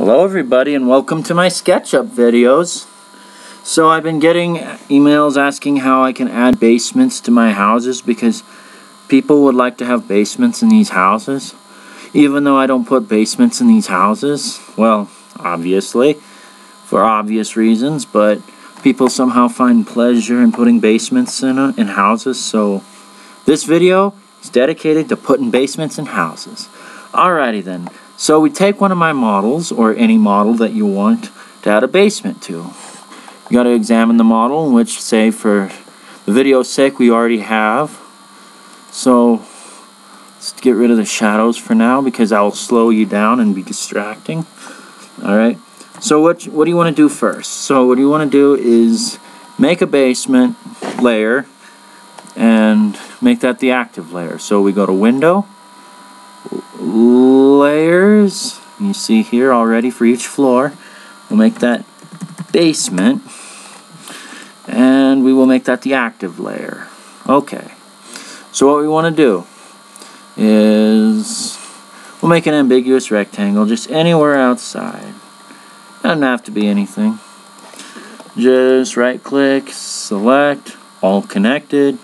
Hello everybody and welcome to my Sketchup videos. So I've been getting emails asking how I can add basements to my houses because people would like to have basements in these houses. Even though I don't put basements in these houses, well, obviously, for obvious reasons, but people somehow find pleasure in putting basements in houses, so this video is dedicated to putting basements in houses. Alrighty then. So we take one of my models, or any model that you want to add a basement to. You got to examine the model, which, say, for the video's sake, we already have. So let's get rid of the shadows for now, because that will slow you down and be distracting. Alright, so what do you want to do first? So what you want to do is make a basement layer and make that the active layer. So we go to Window, Layers, you see here already for each floor. We'll make that basement, and we will make that the active layer. Okay, so what we want to do is we'll make an ambiguous rectangle just anywhere outside. Doesn't have to be anything. Just right click, select all connected,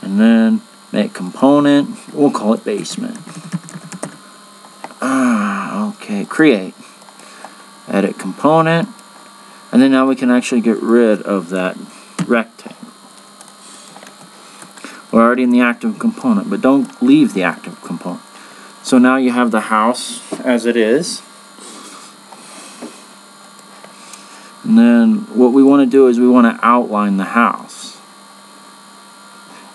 and then make component. We'll call it basement. Okay, create, edit component, and then now we can actually get rid of that rectangle. We're already in the active component, but don't leave the active component. So now you have the house as it is. And then what we want to do is we want to outline the house.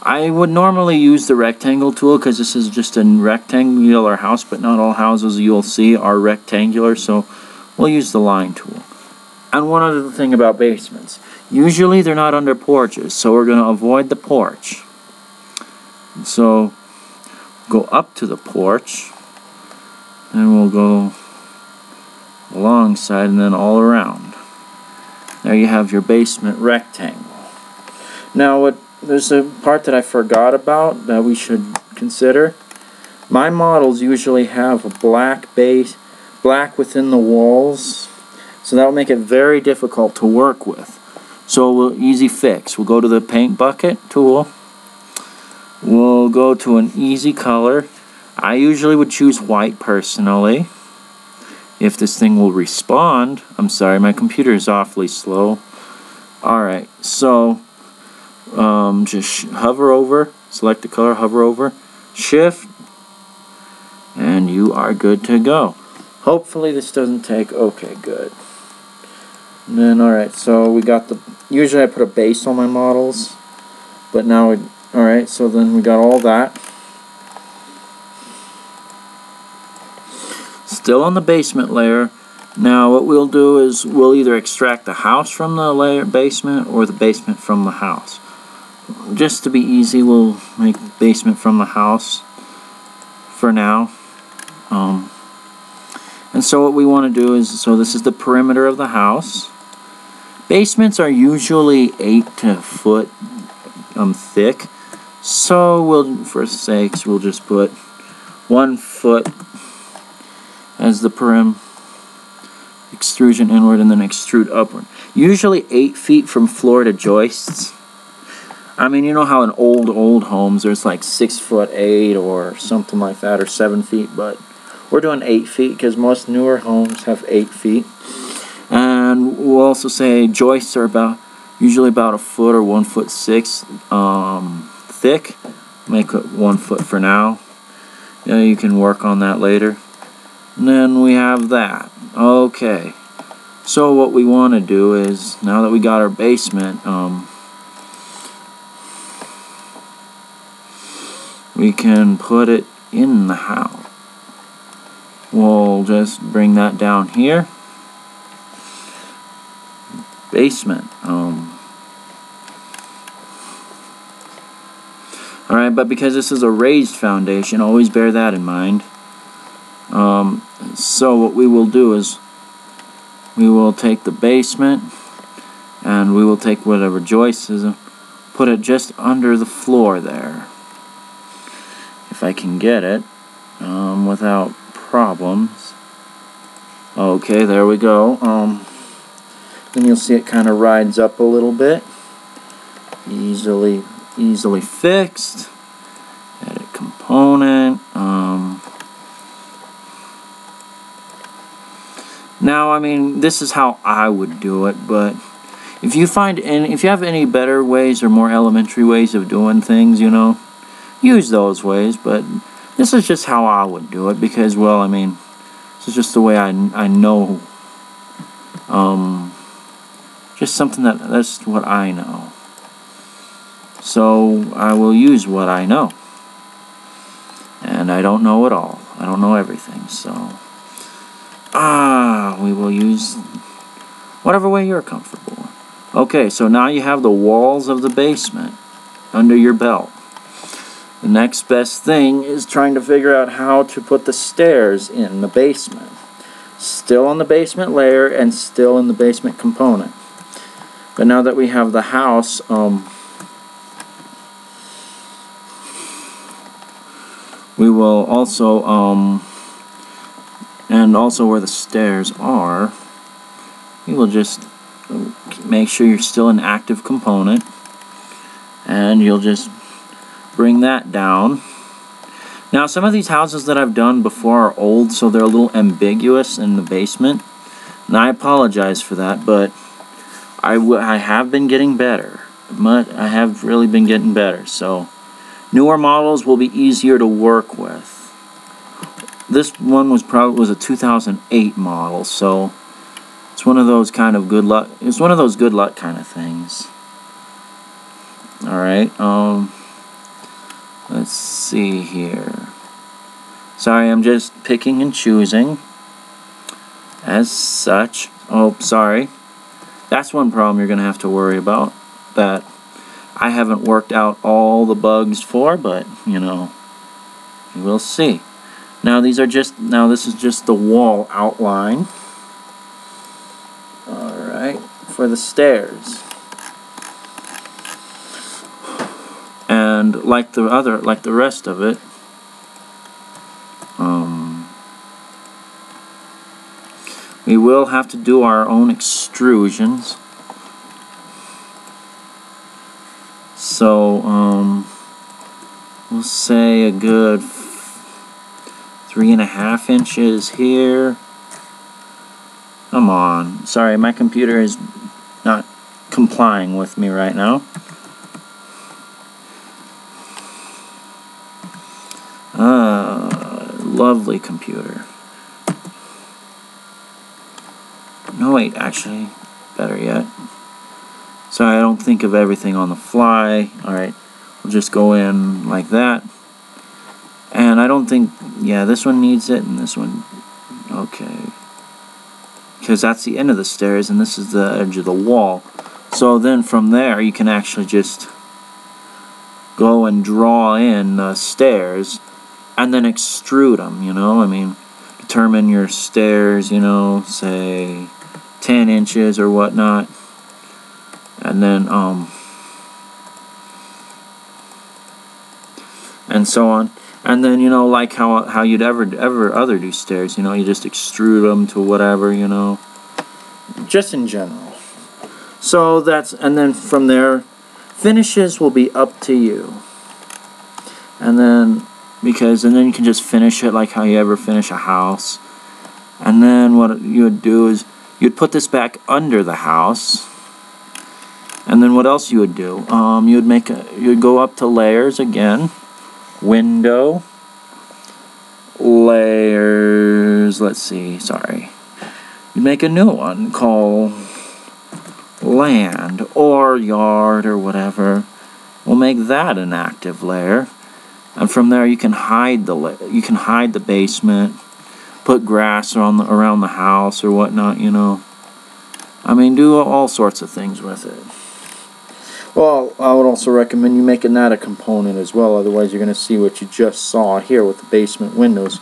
I would normally use the rectangle tool because this is just a rectangular house, but not all houses you'll see are rectangular, so we'll use the line tool. And one other thing about basements, usually they're not under porches, so we're going to avoid the porch. So go up to the porch, and we'll go alongside and then all around. There you have your basement rectangle. Now there's a part that I forgot about that we should consider. My models usually have a black base, black within the walls, so that will make it very difficult to work with. So easy fix. We'll go to the paint bucket tool. We'll go to an easy color. I usually would choose white personally. If this thing will respond, I'm sorry, my computer is awfully slow. Alright, so just hover over, select the color, hover over, shift, and you are good to go. Hopefully this doesn't take, okay, good. And then, alright, so we got usually I put a base on my models, but now, alright, so then we got all that. Still on the basement layer. Now what we'll do is we'll either extract the house from the layer basement or the basement from the house. Just to be easy, we'll make the basement from the house for now. And so what we want to do is, so this is the perimeter of the house. Basements are usually 8 foot thick. So we'll, for sakes, we'll just put 1 foot as the perim, extrusion inward and then extrude upward. Usually 8 feet from floor to joists. I mean, you know how in old homes there's like 6'8" or something like that, or 7 feet, but we're doing 8 feet because most newer homes have 8 feet. And we'll also say joists are usually about 1 foot or 1'6" thick. Make it 1 foot for now. You can work on that later. And then we have that. Okay. So what we want to do is, now that we got our basement, we can put it in the house. We'll just bring that down here. Basement. Alright, but because this is a raised foundation, always bear that in mind. So what we will do is we will take the basement and we will take whatever joist is and put it just under the floor there. If I can get it without problems. Okay, there we go. Then you'll see it kind of rides up a little bit. Easily fixed. Edit component. Now, I mean, this is how I would do it, but if you have any better ways or more elementary ways of doing things, you know, use those ways. But this is just how I would do it because, well, I mean, this is just the way I know. Just something that's what I know. So I will use what I know. And I don't know it all. I don't know everything, so we will use whatever way you're comfortable. Okay, so now you have the walls of the basement under your belt. The next best thing is trying to figure out how to put the stairs in the basement. Still on the basement layer and still in the basement component. But now that we have the house, we will also, and also where the stairs are, we will just make sure you're still an active component, and you'll just bring that down. Now, some of these houses that I've done before are old, so they're a little ambiguous in the basement, and I apologize for that, but I have been getting better. I have really been getting better, so newer models will be easier to work with. This one was a 2008 model, so it's one of those kind of good luck. It's one of those good luck kind of things. All right. Let's see here. Sorry, I'm just picking and choosing. As such. Oh, sorry. That's one problem you're gonna have to worry about. That I haven't worked out all the bugs for, but you know, you will see. Now this is just the wall outline. Alright, for the stairs. And like the rest of it, we will have to do our own extrusions. So, we'll say a good 3.5 inches here. Come on. Sorry, my computer is not complying with me right now. Lovely computer. No, wait, actually, better yet. Sorry, I don't think of everything on the fly. Alright, we'll just go in like that. And I don't think, yeah, this one needs it, and this one, okay. Because that's the end of the stairs, and this is the edge of the wall. So then from there, you can actually just go and draw in the stairs, and then extrude them, you know? I mean, determine your stairs, you know, say 10 inches or whatnot. And then, and so on. And then, you know, like how you'd ever do stairs, you know, you just extrude them to whatever, you know, just in general. So and then from there, finishes will be up to you. And then you can just finish it like how you ever finish a house. And then what you would do is you'd put this back under the house. And then what else you would do? You'd go up to layers again. Window. Layers. Let's see. Sorry. You'd make a new one called land or yard or whatever. We'll make that an active layer. And from there you can hide the basement, put grass around the house or whatnot, you know. I mean, do all sorts of things with it. Well, I would also recommend you making that a component as well, otherwise you're going to see what you just saw here with the basement windows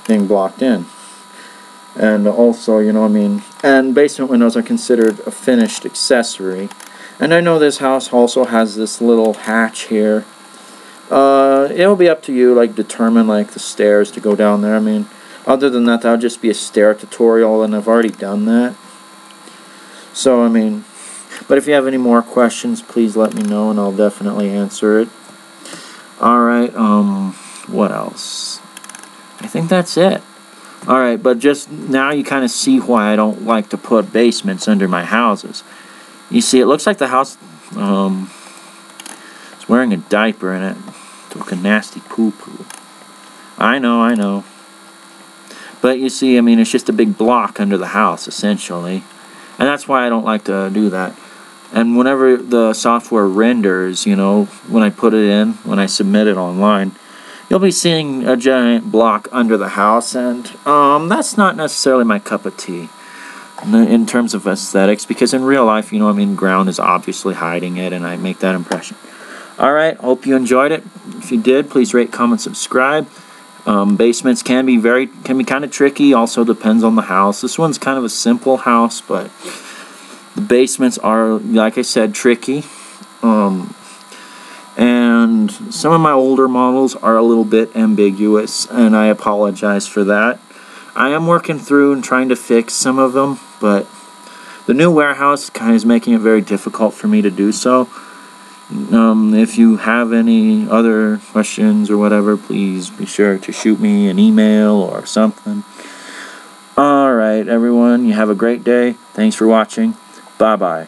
being blocked in. And also, you know, I mean, and basement windows are considered a finished accessory. And I know this house also has this little hatch here. It'll be up to you, like, determine, like, the stairs to go down there. I mean, Other than that, that'll just be a stair tutorial, and I've already done that. So, I mean, but if you have any more questions, please let me know, and I'll definitely answer it. Alright, what else? I think that's it. Alright, but just now you kind of see why I don't like to put basements under my houses. You see, it looks like the house is wearing a diaper in it. Took a nasty poo-poo. I know. But you see, I mean, it's just a big block under the house, essentially. And that's why I don't like to do that. And whenever the software renders, you know, when I put it in, when I submit it online, you'll be seeing a giant block under the house, and that's not necessarily my cup of tea in terms of aesthetics, because in real life, you know, I mean, ground is obviously hiding it, and I make that impression. Alright, hope you enjoyed it. If you did, please rate, comment, subscribe. Basements can be kind of tricky, also depends on the house. This one's kind of a simple house, but the basements are, like I said, tricky. And some of my older models are a little bit ambiguous, and I apologize for that. I am working through and trying to fix some of them, but the new warehouse kind of is making it very difficult for me to do so. If you have any other questions or whatever, please be sure to shoot me an email or something. Alright, everyone, you have a great day. Thanks for watching. Bye-bye.